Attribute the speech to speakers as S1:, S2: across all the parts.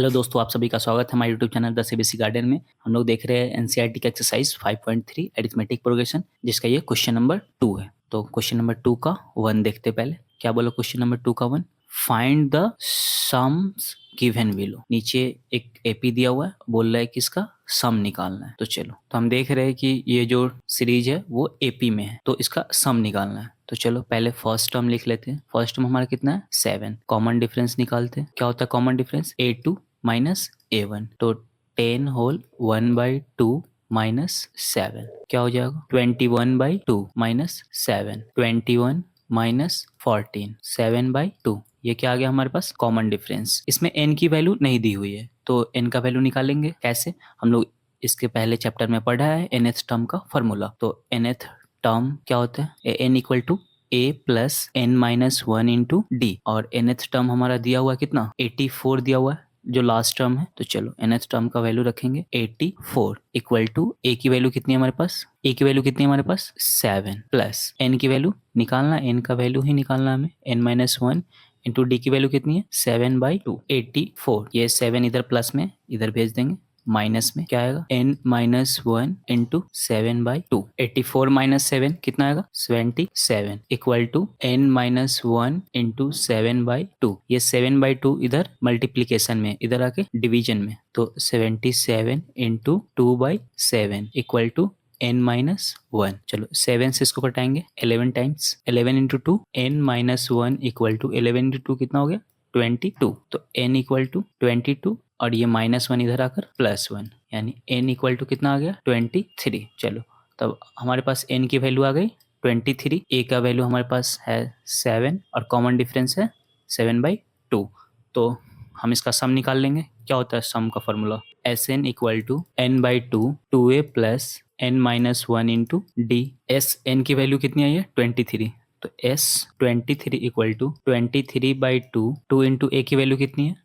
S1: Hello दोस्तों, आप सभी का स्वागत है हमारे YouTube channel the CBSE garden में। हम लोग देख रहे हैं एनसीईआरटी का एक्सरसाइज 5.3 अरिथमेटिक प्रोग्रेशन, जिसका ये क्वेश्चन नंबर 2 है। तो क्वेश्चन नंबर 2 का 1 देखते पहले। क्या बोला क्वेश्चन नंबर 2 का 1? Find the sums given below. नीचे एक एपी दिया हुआ है, बोल रहा है कि इसका सम निकालना है। तो चलो, तो हम देख रहे हैं कि ये जो सीरीज है वो एपी में है, तो इसका सम निकालना है। तो चलो पहले फर्स्ट टर्म लिख लेते हैं। फर्स्ट टर्म हमारा कितना है? 7। कॉमन डिफरेंस निकालते हैं। क्या होता है common difference? A2 minus A1। तो 10 होल 1/2 माइनस 7 क्या हो जाएगा? 21/2 माइनस 7, 21 माइनस 14, 7/2। ये क्या आ गया हमारे पास? Common difference. इसमें n की वैल्यू नहीं दी हुई है, तो n का वैल्यू निकालेंगे कैसे? हम लोग इसके पहले चैप्टर में पढ़ा है nth टर्म का फॉर्मूला। तो nth टर्म क्या होता है? n equal to a plus n minus 1 into d. और nth टर्म हमारा दिया हुआ कितना? 84 दिया हुआ है, जो लास्ट टर्म है। तो चलो nth टर्म का वैल्यू रखेंगे 84 इक्वल टू a की वैल्यू कितनी है हमारे पास? a की वैल्यू कितनी है हमारे पास? 7 प्लस n की वैल्यू निकालना, n का वैल्यू ही निकालना हमें, n माइनस 1 इंटू डी की वैल्यू कितनी है? 7/2, 84। ये 7 इधर प्लस में इधर भेज देंगे, माइनस में क्या आएगा? n minus 1 into 7/2। 84 माइनस 7 कितना आएगा? 77 equal to n minus 1 into 7/2। ये 7/2 इधर मल्टीप्लीकेशन में, इधर आके डिवीजन में। तो 77 into 2/7 equal to n minus 1। चलो 7 से इसको कटाएंगे 11 times. 11 into 2 n minus 1 equal to 11 into 2 कितना हो गया? 22। तो n इक्वल टू 22 और ये माइनस 1 इधर आकर प्लस 1, यानी n इक्वल टू कितना आ गया? 23। चलो तब हमारे पास n की वैल्यू आ गई 23। a का वैल्यू हमारे पास है 7 और कॉमन डिफरेंस है 7/2। तो हम इसका सम निकाल लेंगे। क्या होता है सम का formula? Sn equal to n/2 2a plus n minus 1 into d. S n की वैल्यू कितनी आई है? 23। तो s 23 equal to 23/2 2 into a की वैल्यू कितनी है?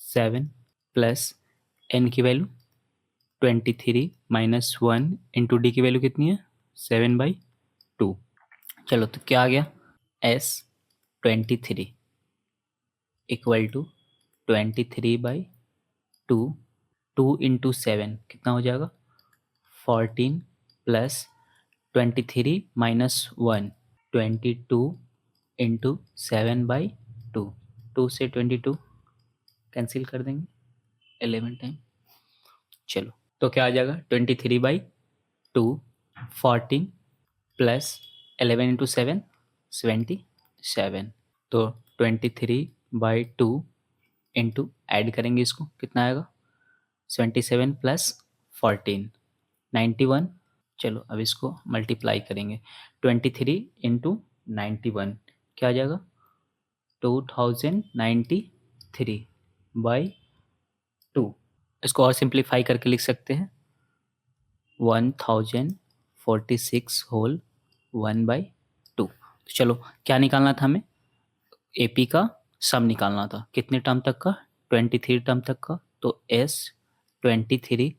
S1: 7 प्लस n की वैल्यू 23 माइनस 1 इंटू डी की वैल्यू कितनी है? 7/2। चलो तो क्या आ गया? s 23 इक्वल टू 23/2 2 इंटू 7 कितना हो जाएगा? 14 प्लस 23 माइनस 1 22 इंटू 7/2। 2 से 22 कैंसिल कर देंगे 11 टाइम। चलो तो क्या आ जाएगा? 23/2 14 प्लस 11 इंटू 7 77। तो 23/2 इंटू ऐड करेंगे इसको, कितना आएगा? 77 प्लस 14 91। चलो अब इसको मल्टीप्लाई करेंगे। 23 इंटू 91 क्या आ जाएगा? 2093/2। इसको और सिंप्लीफाई करके लिख सकते हैं 1046 होल 1/2। तो चलो क्या निकालना था हमें? एपी का सम निकालना था। कितने टर्म तक का? 23 टर्म तक का। तो s 23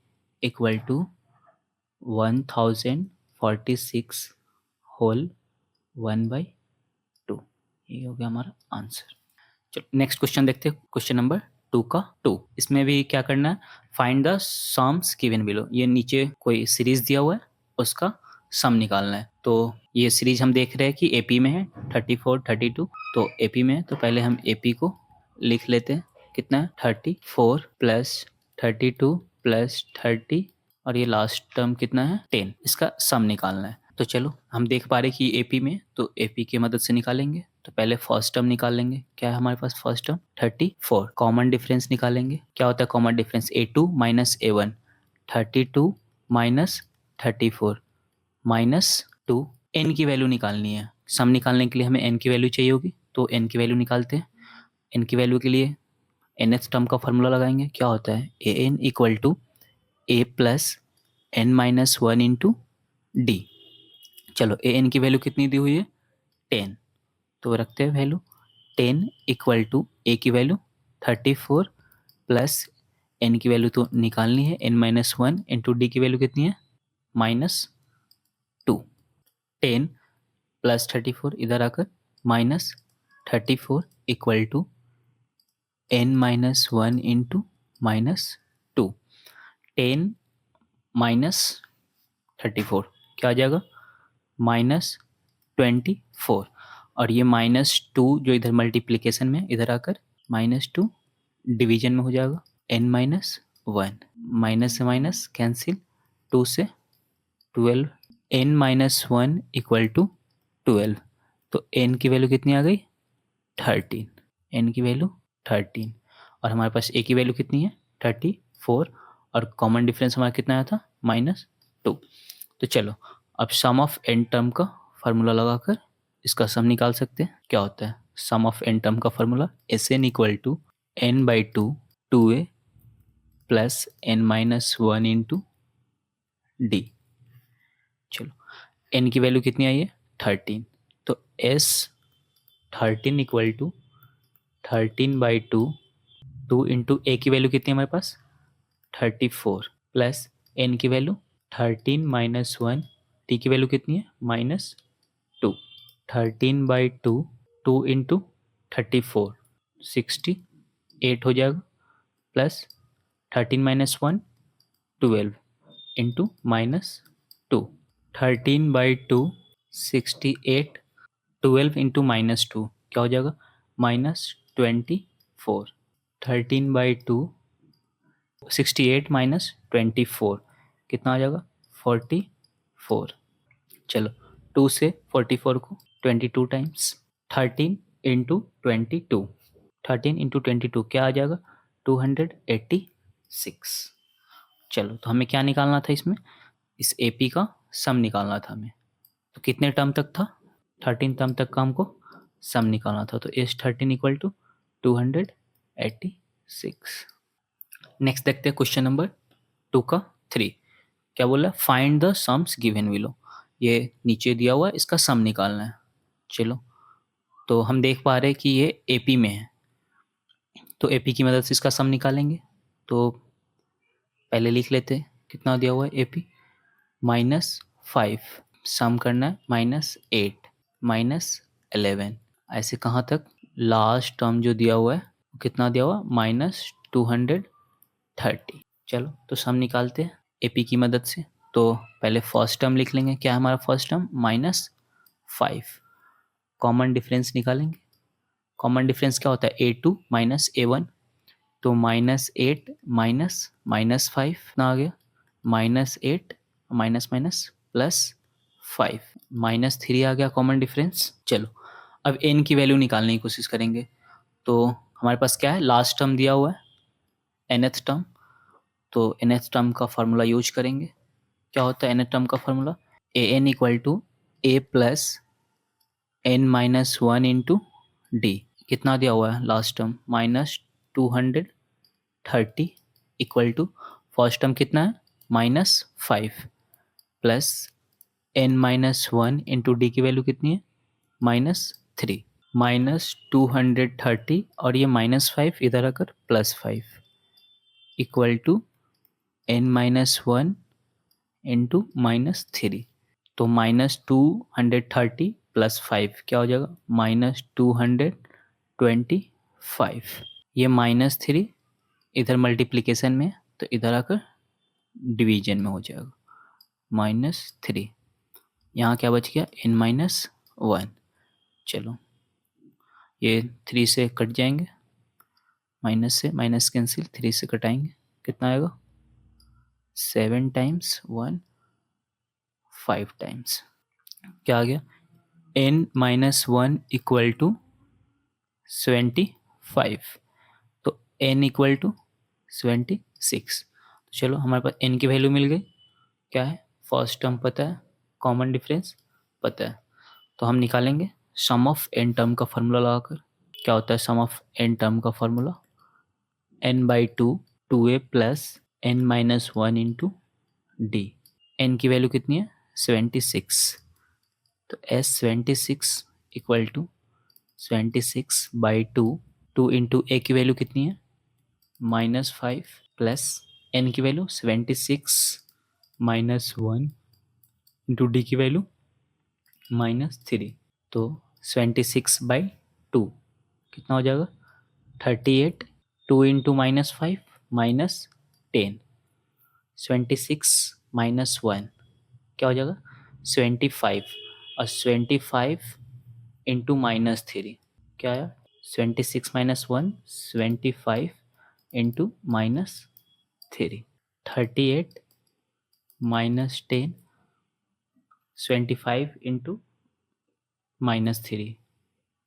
S1: इक्वल टू 1046 होल 1/2। ये हो गया हमारा आंसर। चलो नेक्स्ट क्वेश्चन देखते हैं, क्वेश्चन नंबर 2 का 2। इसमें भी क्या करना है? Find the sums given below. ये नीचे कोई सीरीज दिया हुआ है, उसका सम निकालना है। तो ये सीरीज हम देख रहे हैं कि एपी में है 34 32। तो एपी में है तो पहले हम एपी को लिख लेते हैं। कितना है? 34 प्लस 32 प्लस 30 और ये लास्ट टर्म कितना है? 10। इसका सम निकालना है। तो चलो हम देख पा रहे कि एपी में, तो एपी की मदद से निकालेंगे। तो पहले फर्स्ट टर्म निकाल लेंगे। क्या है हमारे पास फर्स्ट टर्म? 34। कॉमन डिफरेंस निकालेंगे। क्या होता है common difference? A2 minus A1। 32 minus 34 minus 2। n की वैल्यू निकालनी है। सम निकालने के लिए हमें n की वैल्यू चाहिए होगी, तो n की वैल्यू निकालते हैं। n की वैल्यू के लिए nth टर्म का फॉर्मूला लगाएंगे। क्या होता है? an equal to a plus n minus 1 into d. चलो an की वैल्यू कितनी दी हुई है? 10। तो रखते हैं वैल्यू 10 इक्वल टू a की वैल्यू 34 प्लस n की वैल्यू तो निकालनी है, n माइनस 1 इंटू डी की वैल्यू कितनी है? -2। 10 प्लस 34 इधर आकर -34 equal to n minus 1 into minus 2, 10 minus 34 क्या आ जाएगा, माइनस 24। और ये -2 जो इधर मल्टीप्लिकेशन में, इधर आकर -2 डिवीजन में हो जाएगा, n-1, माइनस से माइनस कैंसिल, 2 से 12, n-1 इक्वल टू 12। तो n की वैल्यू कितनी आ गई, 13, n की वैल्यू 13, और हमारे पास a की वैल्यू कितनी है, 34, और कॉमन डिफरेंस हमारा कितना आया था, -2। तो चलो अब सम ऑफ n टर्म का फार्मूला लगाकर इसका सम निकाल सकते हैं। क्या होता है सम ऑफ n टर्म का formula, Sn equal to n/2 2a plus n-1 into d. चलो n की वैल्यू कितनी आई है, 13, तो S 13 equal to 13/2, 2 into a की वैल्यू कितनी है हमारे पास, 34, प्लस n की वैल्यू 13 माइनस 1, t की वैल्यू कितनी है, -2, 13/2, 2 इंटू 34, 68 हो जाएगा, प्लस 13 माइनस 1, 12 इंटू -2, 13/2, 68, 12 इंटू -2 क्या हो जाएगा, -24, 13/2, 68 माइनस 24 कितना आ जाएगा, 44। चलो 2 से 44 को 22 टाइम्स, 13 इंटू 22, 13 इंटू 22 क्या आ जाएगा, 286। चलो तो हमें क्या निकालना था इसमें, इस AP का सम निकालना था हमें। तो कितने टर्म तक था, 13 टर्म तक का हमको सम निकालना था। तो S13 इक्वल टू 286। नेक्स्ट देखते हैं क्वेश्चन नंबर 2 का 3। क्या बोला, find the sums given below. ये नीचे दिया हुआ है, इसका सम निकालना है। चलो तो हम देख पा रहे हैं कि ये AP में है, तो AP की मदद से इसका सम निकालेंगे। तो पहले लिख लेते हैं कितना दिया हुआ है AP, -5, सम करना है, -8, -11, ऐसे कहाँ तक, लास्ट टर्म जो दिया हुआ है वो कितना दिया हुआ, -230। चलो तो सम निकालते हैं AP की मदद से। तो पहले फर्स्ट टर्म लिख लेंगे, क्या है हमारा फर्स्ट टर्म, -5, कॉमन डिफरेंस निकालेंगे। कॉमन डिफरेंस क्या होता है, A2 माइनस A1, तो -8 माइनस -5 ना आ गया, -8 माइनस माइनस +5, -3 आ गया कॉमन डिफरेंस। चलो अब n की वैल्यू निकालने की कोशिश करेंगे। तो हमारे पास क्या है, लास्ट टर्म दिया हुआ है nth टर्म, तो nth टर्म का फार्मूला यूज करेंगे। क्या होता है nth टर्म का formula, an equal to a plus n-1 into d. कितना दिया हुआ है last term, -230 equal to first term कितना है, -5 प्लस n-1 इंटू डी की वैल्यू कितनी है, -3, -230 और ये -5 इधर आकर +5 इक्वल टू n-1 इंटू -3। तो -230 + 5 क्या हो जाएगा, -225। ये -3 इधर मल्टीप्लिकेशन में, तो इधर आकर डिवीजन में हो जाएगा, -3। यहाँ क्या बच गया, n-1। चलो ये 3 से कट जाएंगे, माइनस से माइनस कैंसिल, 3 से कटाएंगे, कितना आएगा, 7 टाइम्स 1, 5 टाइम्स, क्या आ गया, n-1 इक्वल टू 75, तो n इक्वल टू 76। तो चलो हमारे पास n की वैल्यू मिल गई, क्या है, फर्स्ट टर्म पता है, कॉमन डिफरेंस पता है, तो हम निकालेंगे सम ऑफ n टर्म का फार्मूला लगाकर। क्या होता है सम ऑफ n टर्म का formula, n/2 2a plus n-1 into d. n की वैल्यू कितनी है, 76, तो S76 equal to 76/2, 2 into a की वैल्यू कितनी है, -5 प्लस n की वैल्यू 76 -1 इंटू डी की वैल्यू -3, तो 76/2 कितना हो जाएगा, 38, 2 इंटू -5 माइनस 10, 76 माइनस 1 क्या हो जाएगा 75, और 25 इंटू माइनस 3 क्या आया 26 minus 1 25 into minus 3, 38 minus 10 25 into minus 3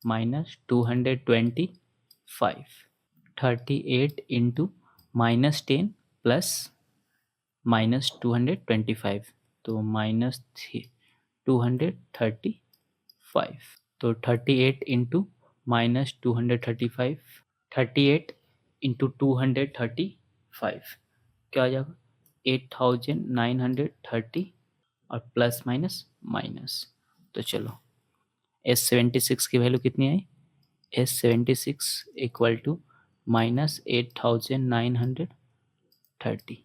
S1: minus 225, 38 into minus 10 plus minus 225, तो माइनस 235, तो 38 इंटू माइनस 235, 38 इंटू 235 क्या आ जाएगा 8930, और प्लस माइनस माइनस, तो चलो S76 की वैल्यू कितनी आई S76 इक्वल टू माइनस 8930,